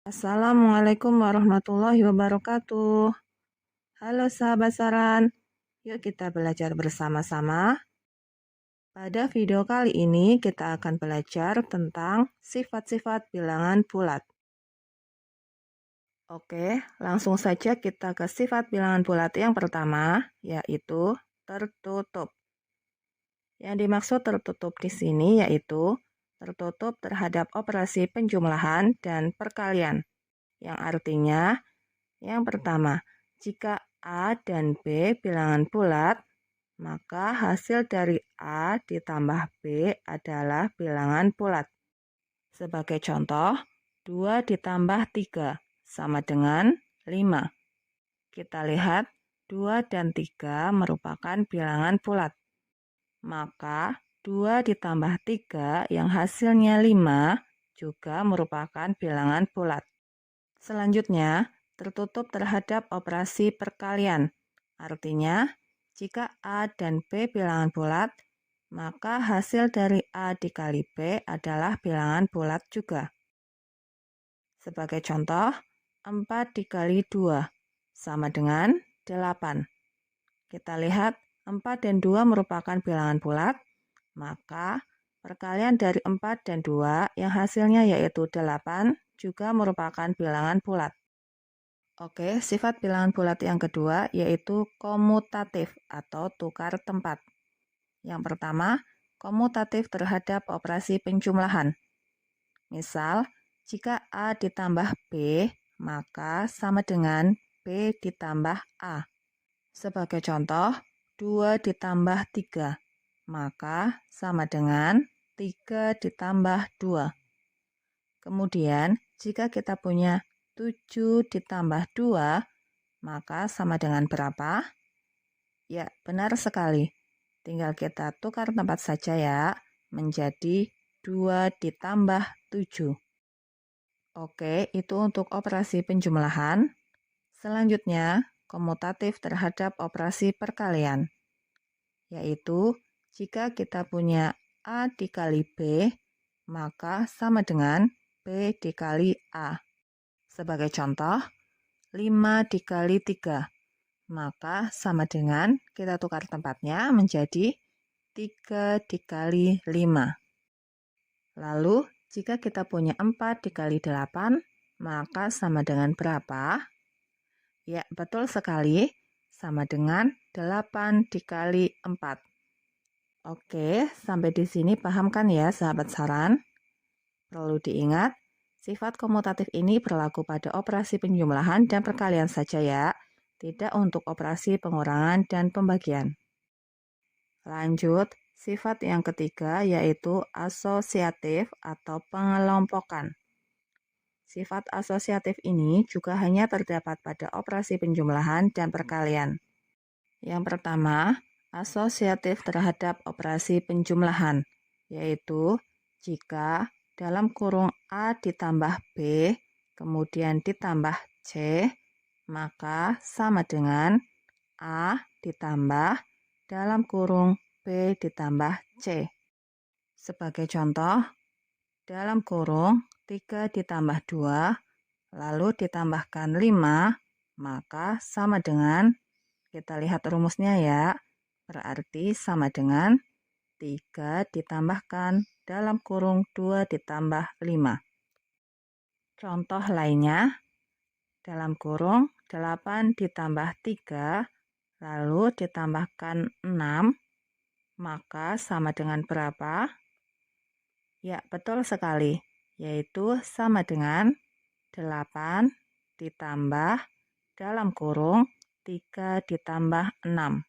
Assalamualaikum warahmatullahi wabarakatuh. Halo sahabat Saran, yuk kita belajar bersama-sama. Pada video kali ini kita akan belajar tentang sifat-sifat bilangan bulat. Oke, langsung saja kita ke sifat bilangan bulat yang pertama, yaitu tertutup. Yang dimaksud tertutup di sini yaitu tertutup terhadap operasi penjumlahan dan perkalian, yang artinya yang pertama, jika A dan B bilangan bulat, maka hasil dari A ditambah B adalah bilangan bulat. Sebagai contoh, 2 ditambah 3 sama dengan 5. Kita lihat 2 dan 3 merupakan bilangan bulat. Maka 2 ditambah 3 yang hasilnya 5 juga merupakan bilangan bulat. Selanjutnya, tertutup terhadap operasi perkalian. Artinya, jika A dan B bilangan bulat, maka hasil dari A dikali B adalah bilangan bulat juga. Sebagai contoh, 4 dikali 2 sama dengan 8. Kita lihat 4 dan 2 merupakan bilangan bulat, maka perkalian dari 4 dan 2 yang hasilnya yaitu 8 juga merupakan bilangan bulat. Oke, sifat bilangan bulat yang kedua yaitu komutatif atau tukar tempat. Yang pertama, komutatif terhadap operasi penjumlahan. Misal, jika A ditambah B, maka sama dengan B ditambah A. Sebagai contoh, 2 ditambah 3, maka sama dengan 3 ditambah 2. Kemudian, jika kita punya 7 ditambah 2, maka sama dengan berapa? Ya, benar sekali. Tinggal kita tukar tempat saja ya, menjadi 2 ditambah 7. Oke, itu untuk operasi penjumlahan. Selanjutnya, komutatif terhadap operasi perkalian, yaitu jika kita punya A dikali B, maka sama dengan B dikali A. Sebagai contoh, 5 dikali 3, maka sama dengan kita tukar tempatnya menjadi 3 dikali 5. Lalu, jika kita punya 4 dikali 8, maka sama dengan berapa? Ya, betul sekali, sama dengan 8 dikali 4. Oke, sampai di sini paham kan ya sahabat Saran? Perlu diingat, sifat komutatif ini berlaku pada operasi penjumlahan dan perkalian saja ya, tidak untuk operasi pengurangan dan pembagian. Lanjut, sifat yang ketiga yaitu asosiatif atau pengelompokan. Sifat asosiatif ini juga hanya terdapat pada operasi penjumlahan dan perkalian. Yang pertama, asosiatif terhadap operasi penjumlahan, yaitu jika dalam kurung A ditambah B, kemudian ditambah C, maka sama dengan A ditambah dalam kurung B ditambah C. Sebagai contoh, dalam kurung 3 ditambah 2, lalu ditambahkan 5, maka sama dengan, kita lihat rumusnya ya, berarti sama dengan 3 ditambahkan dalam kurung 2 ditambah 5. Contoh lainnya, dalam kurung 8 ditambah 3, lalu ditambahkan 6, maka sama dengan berapa? Ya, betul sekali, yaitu sama dengan 8 ditambah dalam kurung 3 ditambah 6.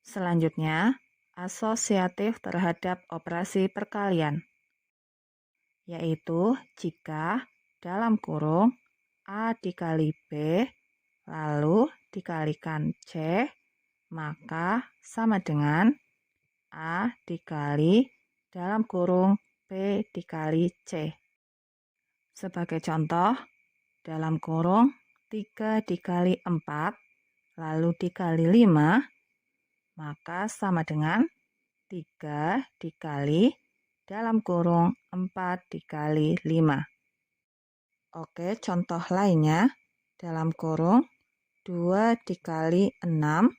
Selanjutnya, asosiatif terhadap operasi perkalian, yaitu jika dalam kurung A dikali B, lalu dikalikan C, maka sama dengan A dikali dalam kurung B dikali C. Sebagai contoh, dalam kurung 3 dikali 4, lalu dikali 5, maka sama dengan 3 dikali dalam kurung 4 dikali 5. Oke, contoh lainnya, dalam kurung 2 dikali 6,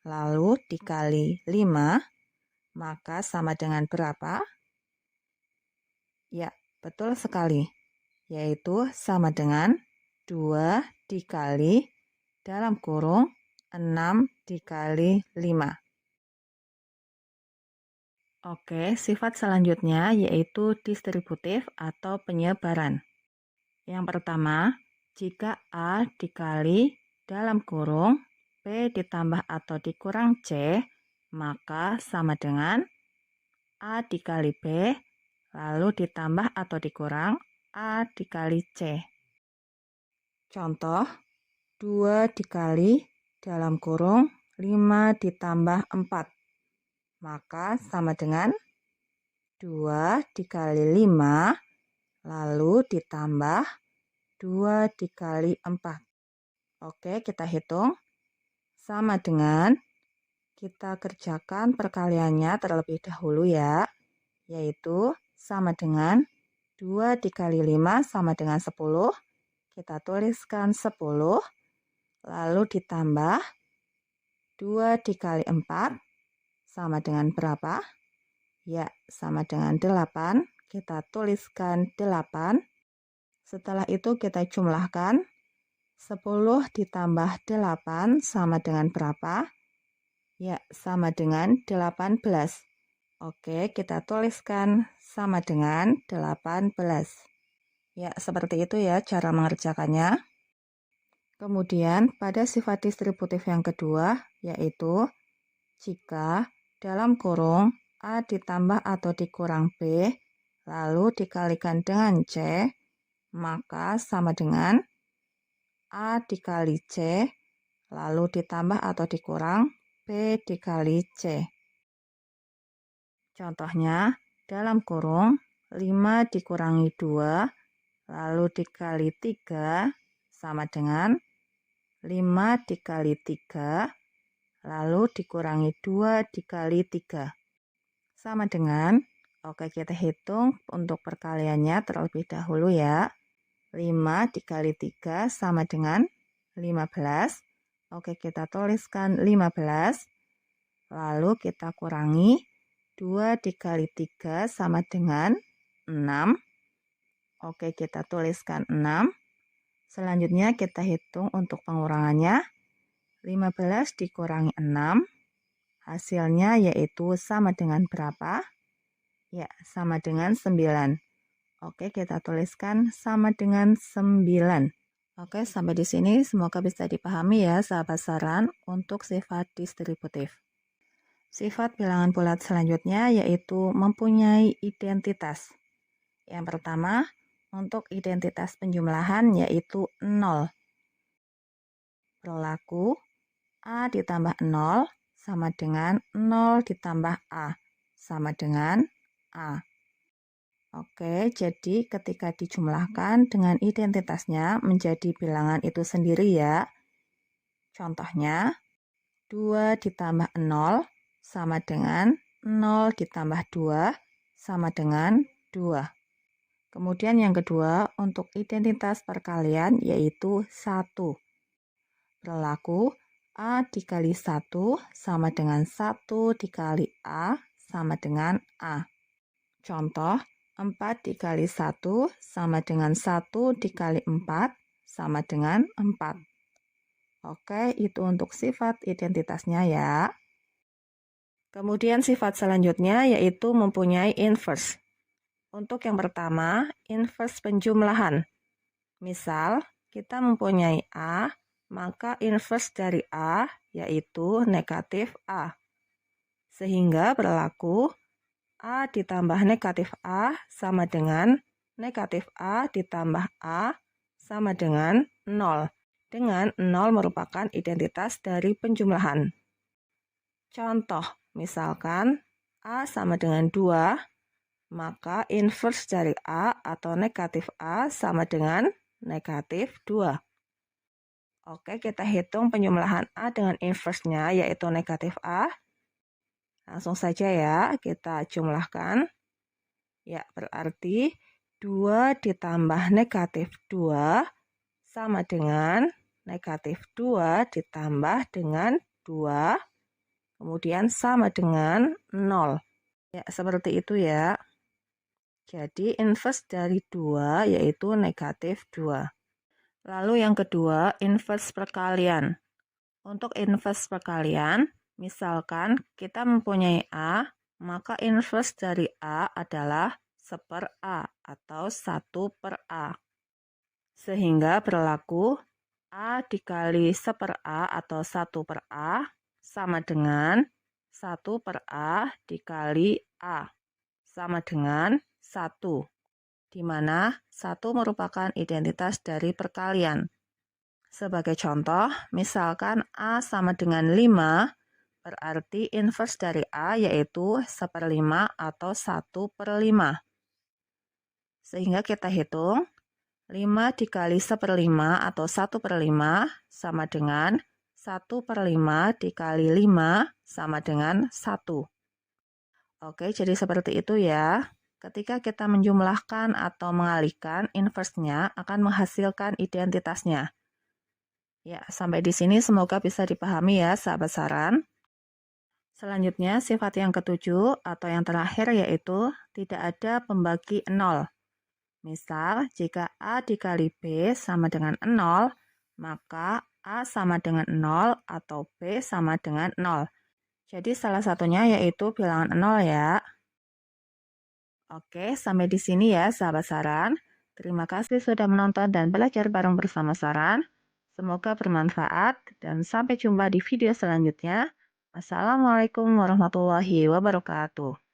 lalu dikali 5, maka sama dengan berapa? Ya, betul sekali, yaitu sama dengan 2 dikali dalam kurung 6 dikali 5. Oke, sifat selanjutnya yaitu distributif atau penyebaran. Yang pertama, jika A dikali dalam kurung B ditambah atau dikurang C, maka sama dengan A dikali B, lalu ditambah atau dikurang A dikali C. Contoh, 2 dikali dalam kurung 5 ditambah 4, maka sama dengan 2 dikali 5, lalu ditambah 2 dikali 4. Oke, kita hitung. Sama dengan, kita kerjakan perkaliannya terlebih dahulu ya, yaitu sama dengan 2 dikali 5 sama dengan 10. Kita tuliskan 10, lalu ditambah 2 dikali 4 sama dengan berapa? Ya, sama dengan 8. Kita tuliskan 8. Setelah itu kita jumlahkan. 10 ditambah 8 sama dengan berapa? Ya, sama dengan 18. Oke, kita tuliskan sama dengan 18. Ya, seperti itu ya cara mengerjakannya. Kemudian, pada sifat distributif yang kedua, yaitu jika dalam kurung A ditambah atau dikurang B, lalu dikalikan dengan C, maka sama dengan A dikali C, lalu ditambah atau dikurang B dikali C. Contohnya, dalam kurung 5 dikurangi 2, lalu dikali 3, sama dengan 5 dikali 3, lalu dikurangi 2 dikali 3. Sama dengan, oke kita hitung untuk perkaliannya terlebih dahulu ya. 5 dikali 3 sama dengan 15. Oke, kita tuliskan 15. Lalu kita kurangi 2 dikali 3 sama dengan 6. Oke, kita tuliskan 6. Selanjutnya kita hitung untuk pengurangannya. 15 dikurangi 6, hasilnya yaitu sama dengan berapa? Ya, sama dengan 9. Oke, kita tuliskan sama dengan 9. Oke, sampai di sini semoga bisa dipahami ya sahabat saran untuk sifat distributif. Sifat bilangan bulat selanjutnya yaitu mempunyai identitas. Yang pertama, untuk identitas penjumlahan yaitu 0. Berlaku A ditambah 0 sama dengan 0 ditambah A sama dengan A. Oke, jadi ketika dijumlahkan dengan identitasnya menjadi bilangan itu sendiri ya. Contohnya, 2 ditambah 0 sama dengan 0 ditambah 2 sama dengan 2. Kemudian yang kedua, untuk identitas perkalian yaitu 1. Berlaku A dikali 1 sama dengan 1 dikali A sama dengan A. Contoh, 4 dikali 1 sama dengan 1 dikali 4 sama dengan 4. Oke, itu untuk sifat identitasnya ya. Kemudian sifat selanjutnya yaitu mempunyai inverse. Untuk yang pertama, inverse penjumlahan. Misal, kita mempunyai A, maka inverse dari A yaitu negatif A. Sehingga berlaku A ditambah negatif A sama dengan negatif A ditambah A sama dengan 0. Dengan 0 merupakan identitas dari penjumlahan. Contoh, misalkan A sama dengan 2, maka inverse dari A atau negatif A sama dengan negatif 2. Oke, kita hitung penjumlahan A dengan inverse-nya yaitu negatif A. Langsung saja ya, kita jumlahkan. Ya, berarti 2 ditambah negatif 2 sama dengan negatif 2 ditambah dengan 2, kemudian sama dengan 0. Ya, seperti itu ya. Jadi, inverse dari 2 yaitu negatif 2. Lalu yang kedua, inverse perkalian. Untuk inverse perkalian, misalkan kita mempunyai A, maka inverse dari A adalah 1/A atau 1/A. Sehingga berlaku A dikali 1/A atau 1/A sama dengan 1/A dikali A sama dengan 1, di mana 1 merupakan identitas dari perkalian. Sebagai contoh, misalkan A sama dengan 5, berarti inverse dari A yaitu 1/5 atau 1/5. Sehingga kita hitung 5 dikali 1/5 atau 1/5 sama dengan 1/5 dikali 5 sama dengan 1. Oke, jadi seperti itu ya. Ketika kita menjumlahkan atau mengalihkan, inverse-nya akan menghasilkan identitasnya. Ya, sampai di sini semoga bisa dipahami ya, sahabat saran. Selanjutnya, sifat yang ketujuh atau yang terakhir yaitu tidak ada pembagi 0. Misal, jika A dikali B sama dengan 0, maka A sama dengan 0 atau B sama dengan 0. Jadi salah satunya yaitu bilangan 0 ya. Oke, sampai di sini ya sahabat saran. Terima kasih sudah menonton dan belajar bareng bersama Saran. Semoga bermanfaat dan sampai jumpa di video selanjutnya. Assalamualaikum warahmatullahi wabarakatuh.